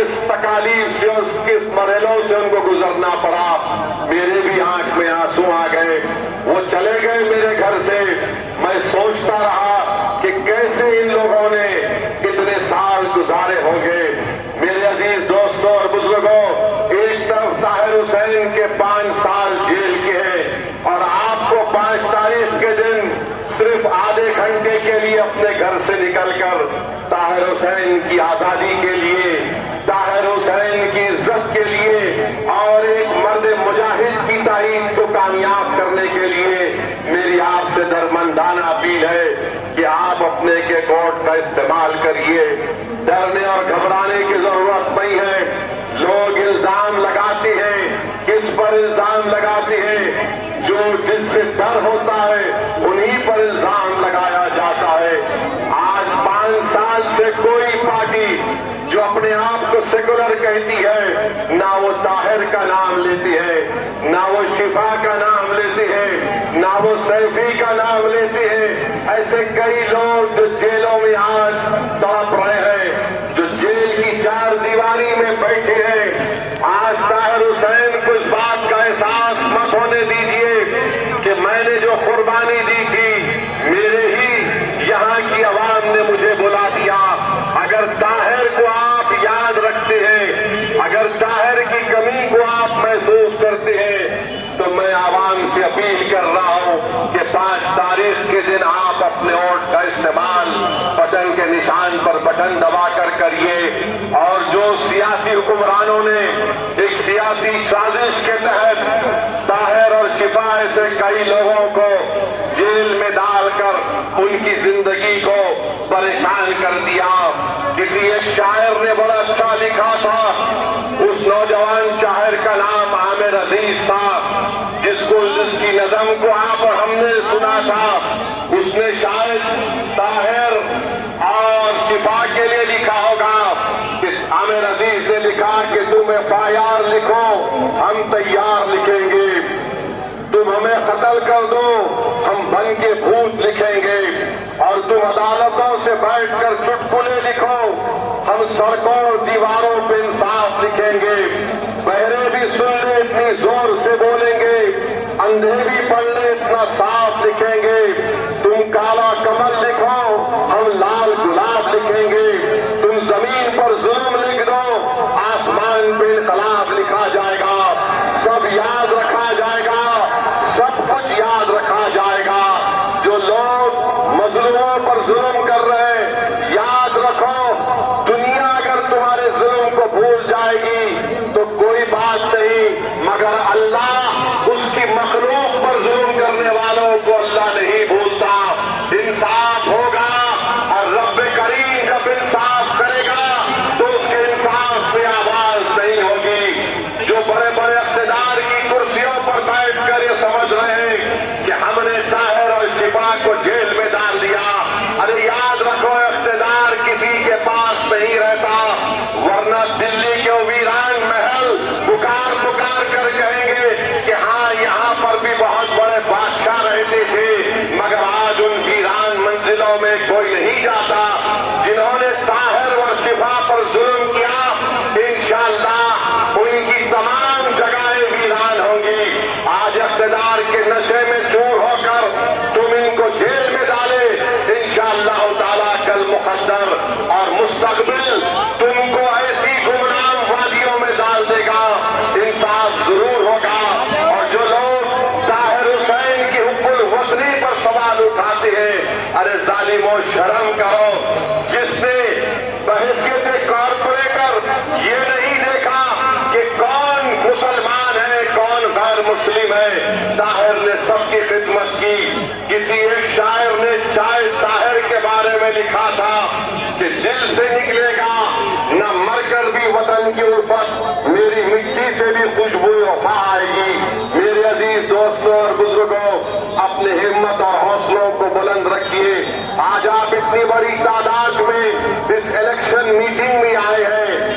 کس تکالیف سے اور کس مرحلوں سے ان کو گزرنا پڑا. میرے بھی آنکھ میں آنسو آ گئے. وہ چلے گئے میرے گھر سے. میں سوچتا رہا کہ کیسے ان لوگوں نے اتنے سال گزارے ہوں گے. میرے عزیز دوستوں اور بزرگوں، ایک طرف طاہر حسین کے 5 سال جیل کے ہیں اور آپ کو 5 تاریخ کے دن صرف آدھے گھنٹے کے لیے اپنے گھر سے نکل کر طاہر حسین کی آزادی کے لیے، طاہر حسین کی عزت کے لیے اور ایک مرد مجاہد کی تاریخ کو کامیاب کرنے کے لیے میری آپ سے درمندانہ اپیل ہے کہ آپ اپنے کے کوٹ کا استعمال کریے. ڈرنے اور گھبرانے کی ضرورت نہیں ہے. لوگ الزام لگاتے ہیں. کس پر الزام لگاتے ہیں؟ جو جس سے ڈر ہوتا ہے انہی پر الزام لگایا جاتا ہے. آج 5 سال سے کوئی پارٹی جو اپنے آپ کو سیکولر کہتی ہے، نہ وہ طاہر کا نام لیتی ہے، نہ وہ شفا کا نام لیتی ہے، نہ وہ سیفی کا نام لیتی ہے. ایسے کئی لوگ جو جیلوں میں آج تڑپ رہے ہیں، جو جیل کی 4 دیواری میں بیٹھے ہیں. آج طاہر حسین کو اس بات کا احساس مت ہونے دیجیے کہ میں نے جو قربانی دی تھی میرے ہی یہاں کی عوام نے مجھے بلا دیا. اگر طاہر کو آپ یاد رکھتے ہیں، اگر طاہر کی کمی کو آپ محسوس کرتے ہیں، تو میں عوام سے اپیل کر رہا ہوں کہ 5 تاریخ کے دن آپ اپنے ووٹ کا استعمال بٹن کے نشان پر بٹن دبا کر کریے. اور جو سیاسی حکمرانوں نے ایک سیاسی سازش کے تحت طاہر اور شفا ایسے کئی لوگوں کو جیل میں ڈال کر ان کی زندگی کو پریشان کر دیا. کسی ایک شاعر نے بڑا اچھا لکھا تھا. اس نوجوان شاعر کا نام عامر عزیز تھا، جس کی نظم کو آپ اور ہم نے سنا تھا. اس نے شاید طاہر اور شفا کے لیے لکھا ہوگا کہ عامر عزیز نے لکھا کہ تم FIR لکھو، ہم تیار لکھیں گے. تم ہمیں قتل کر دو، ہم بن کے بھوت لکھیں گے. اور تم عدالتوں سے بیٹھ کر چٹکلے لکھو، ہم سڑکوں اور دیواروں پہ انصاف لکھیں گے. بہرے بھی سن لے اتنی زور سے بولیں گے، اندھے بھی پڑھ لے اتنا صاف لکھیں گے. تم کالا کمل لکھو، ہم لال گلاب لکھیں گے. تم زمین پر ظلم لکھ دو، آسمان پہ انقلاب لکھا جائے گا. سب یاد رکھا جائے گا، سب کچھ یاد رکھا جائے گا. جو لوگ مظلوموں پر ظلم کر رہے ہیں، یاد رکھو دنیا اگر تمہارے ظلم کو بھول جائے گی تو کوئی بات نہیں، مگر اللہ اس کی مخلوق پر ظلم کرنے والوں کو اللہ نہیں بھولتا. انصاف ہوگا اور رب کریم جب انصاف کرے گا تو اس کے انصاف پہ آواز نہیں ہوگی. جو بڑے بڑے اقتدار کی کرسیوں پر بیٹھ کر یہ سمجھ رہے ہیں کہ ہم نے طاہر اور شفا کو جیل میں ڈال دیا، ارے یاد رکھو اقتدار کسی کے پاس نہیں رہتا. ورنہ دلی کے ویران محل پکار پکار کر کہیں گے کہ ہاں یہاں پر بھی بہت بڑے بادشاہ رہتے تھے، مگر آج ان ویران منزلوں میں کوئی نہیں جاتا. جنہوں نے طاہر اور شفا پر ظلم کیا، انشاءاللہ ان کی تمام جگہیں ویران ہوں گی. آج اقتدار کے نشے میں چور ہو کر تم ان کو جیل میں ڈالے، انشاءاللہ تعالیٰ کل مقدر اور مستقبل تم کو ایسی گمنام وادیوں میں ڈال دے گا. انصاف ضرور ہوگا. اور جو لوگ طاہر حسین کی حب الوطنی پر سوال اٹھاتے ہیں، ارے ظالمو شرم کرو. جس نے بحیثیت کارپوریٹر یہ نہیں دیکھا کہ کون مسلمان ہے کون غیر مسلم ہے، طاہر نے سب کی خدمت کی. کسی ایک شاعر نے چائے طاہر کے بارے میں لکھا تھا کہ دل سے نکلے گا نہ مر کر بھی وطن کی الفت، میری مٹی سے بھی خوشبو وفا آئے گی. میرے عزیز دوستوں اور بزرگوں، اپنے ہمت اور حوصلوں کو بلند رکھیے. آج آپ اتنی بڑی تعداد